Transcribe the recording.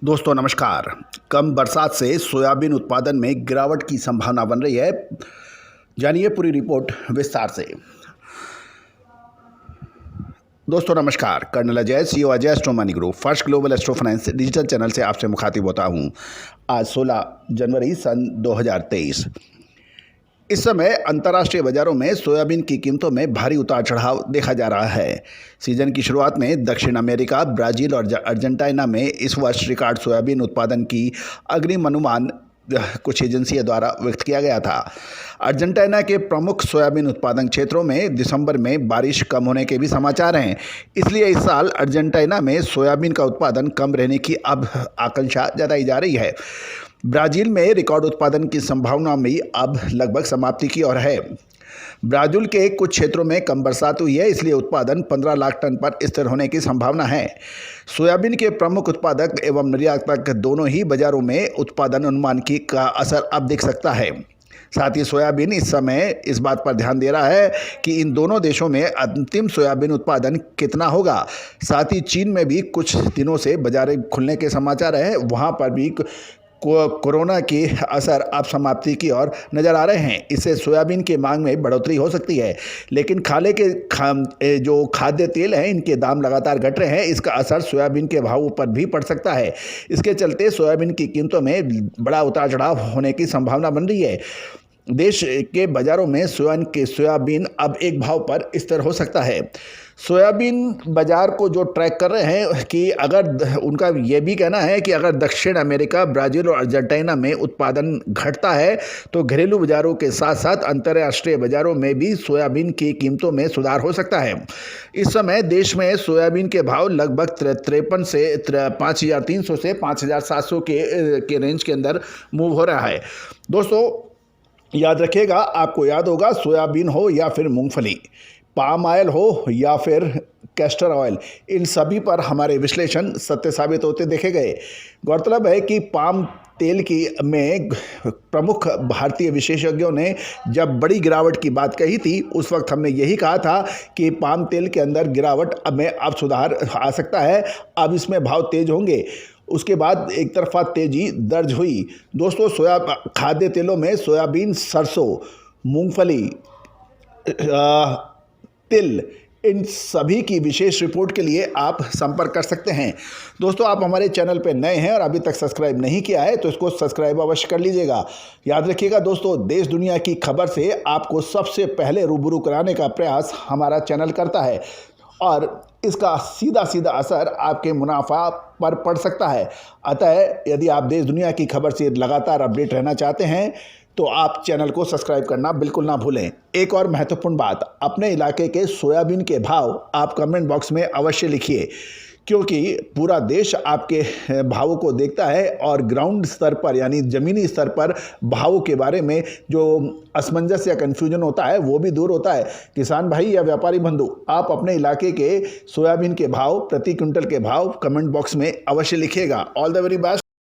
दोस्तों नमस्कार। कम बरसात से सोयाबीन उत्पादन में गिरावट की संभावना बन रही है। जानिए पूरी रिपोर्ट विस्तार से। दोस्तों नमस्कार। Colonel Ajay, CEO Ajay astro money group, first global astro finance digital channel से आपसे मुखातिब होता हूं। आज 16 जनवरी सन 2023। इस समय अंतर्राष्ट्रीय बाजारों में सोयाबीन की कीमतों में भारी उतार चढ़ाव देखा जा रहा है। सीजन की शुरुआत में दक्षिण अमेरिका, ब्राज़ील और अर्जेंटीना में इस वर्ष रिकॉर्ड सोयाबीन उत्पादन की अग्रिम अनुमान कुछ एजेंसियों द्वारा व्यक्त किया गया था। अर्जेंटीना के प्रमुख सोयाबीन उत्पादन क्षेत्रों में दिसंबर में बारिश कम होने के भी समाचार हैं। इसलिए इस साल अर्जेंटीना में सोयाबीन का उत्पादन कम रहने की अब आशंका जताई जा रही है। ब्राज़ील में रिकॉर्ड उत्पादन की संभावना भी अब लगभग समाप्ति की ओर है। ब्राज़ील के कुछ क्षेत्रों में कम बरसात हुई है, इसलिए उत्पादन 15 लाख टन पर स्थिर होने की संभावना है। सोयाबीन के प्रमुख उत्पादक एवं निर्यातक दोनों ही बाजारों में उत्पादन अनुमान की का असर अब दिख सकता है। साथ ही सोयाबीन इस समय इस बात पर ध्यान दे रहा है कि इन दोनों देशों में अंतिम सोयाबीन उत्पादन कितना होगा। साथ ही चीन में भी कुछ दिनों से बाजारें खुलने के समाचार हैं, वहाँ पर भी कोरोना की असर अब समाप्ति की ओर नज़र आ रहे हैं। इससे सोयाबीन की मांग में बढ़ोतरी हो सकती है, लेकिन खाले के जो खाद्य तेल हैं इनके दाम लगातार घट रहे हैं। इसका असर सोयाबीन के भावों पर भी पड़ सकता है। इसके चलते सोयाबीन की कीमतों में बड़ा उतार चढ़ाव होने की संभावना बन रही है। देश के बाज़ारों में सोयाबीन अब एक भाव पर स्थिर हो सकता है। सोयाबीन बाज़ार को जो ट्रैक कर रहे हैं कि अगर उनका ये भी कहना है कि अगर दक्षिण अमेरिका, ब्राज़ील और अर्जेंटीना में उत्पादन घटता है तो घरेलू बाज़ारों के साथ साथ अंतर्राष्ट्रीय बाज़ारों में भी सोयाबीन की कीमतों में सुधार हो सकता है। इस समय देश में सोयाबीन के भाव लगभग 53 से 5,300 से 5,700 के रेंज के अंदर मूव हो रहा है। दोस्तों याद रखिएगा, आपको याद होगा, सोयाबीन हो या फिर मूंगफली, पाम ऑयल हो या फिर कैस्टर ऑयल, इन सभी पर हमारे विश्लेषण सत्य साबित होते देखे गए। गौरतलब है कि पाम तेल की में प्रमुख भारतीय विशेषज्ञों ने जब बड़ी गिरावट की बात कही थी, उस वक्त हमने यही कहा था कि पाम तेल के अंदर गिरावट अब सुधार आ सकता है, अब इसमें भाव तेज होंगे। उसके बाद एक तरफा तेजी दर्ज हुई। दोस्तों खाद्य तेलों में सोयाबीन, सरसों, मूंगफली, तिल, इन सभी की विशेष रिपोर्ट के लिए आप संपर्क कर सकते हैं। दोस्तों आप हमारे चैनल पर नए हैं और अभी तक सब्सक्राइब नहीं किया है तो इसको सब्सक्राइब अवश्य कर लीजिएगा। याद रखिएगा दोस्तों, देश दुनिया की खबर से आपको सबसे पहले रूबरू कराने का प्रयास हमारा चैनल करता है और इसका सीधा सीधा असर आपके मुनाफा पर पड़ सकता है। अतः यदि आप देश दुनिया की खबर से लगातार अपडेट रहना चाहते हैं तो आप चैनल को सब्सक्राइब करना बिल्कुल ना भूलें। एक और महत्वपूर्ण बात, अपने इलाके के सोयाबीन के भाव आप कमेंट बॉक्स में अवश्य लिखिए, क्योंकि पूरा देश आपके भावों को देखता है और ग्राउंड स्तर पर यानी ज़मीनी स्तर पर भावों के बारे में जो असमंजस या कन्फ्यूजन होता है वो भी दूर होता है। किसान भाई या व्यापारी बंधु, आप अपने इलाके के सोयाबीन के भाव, प्रति क्विंटल के भाव कमेंट बॉक्स में अवश्य लिखिएगा। All the very best.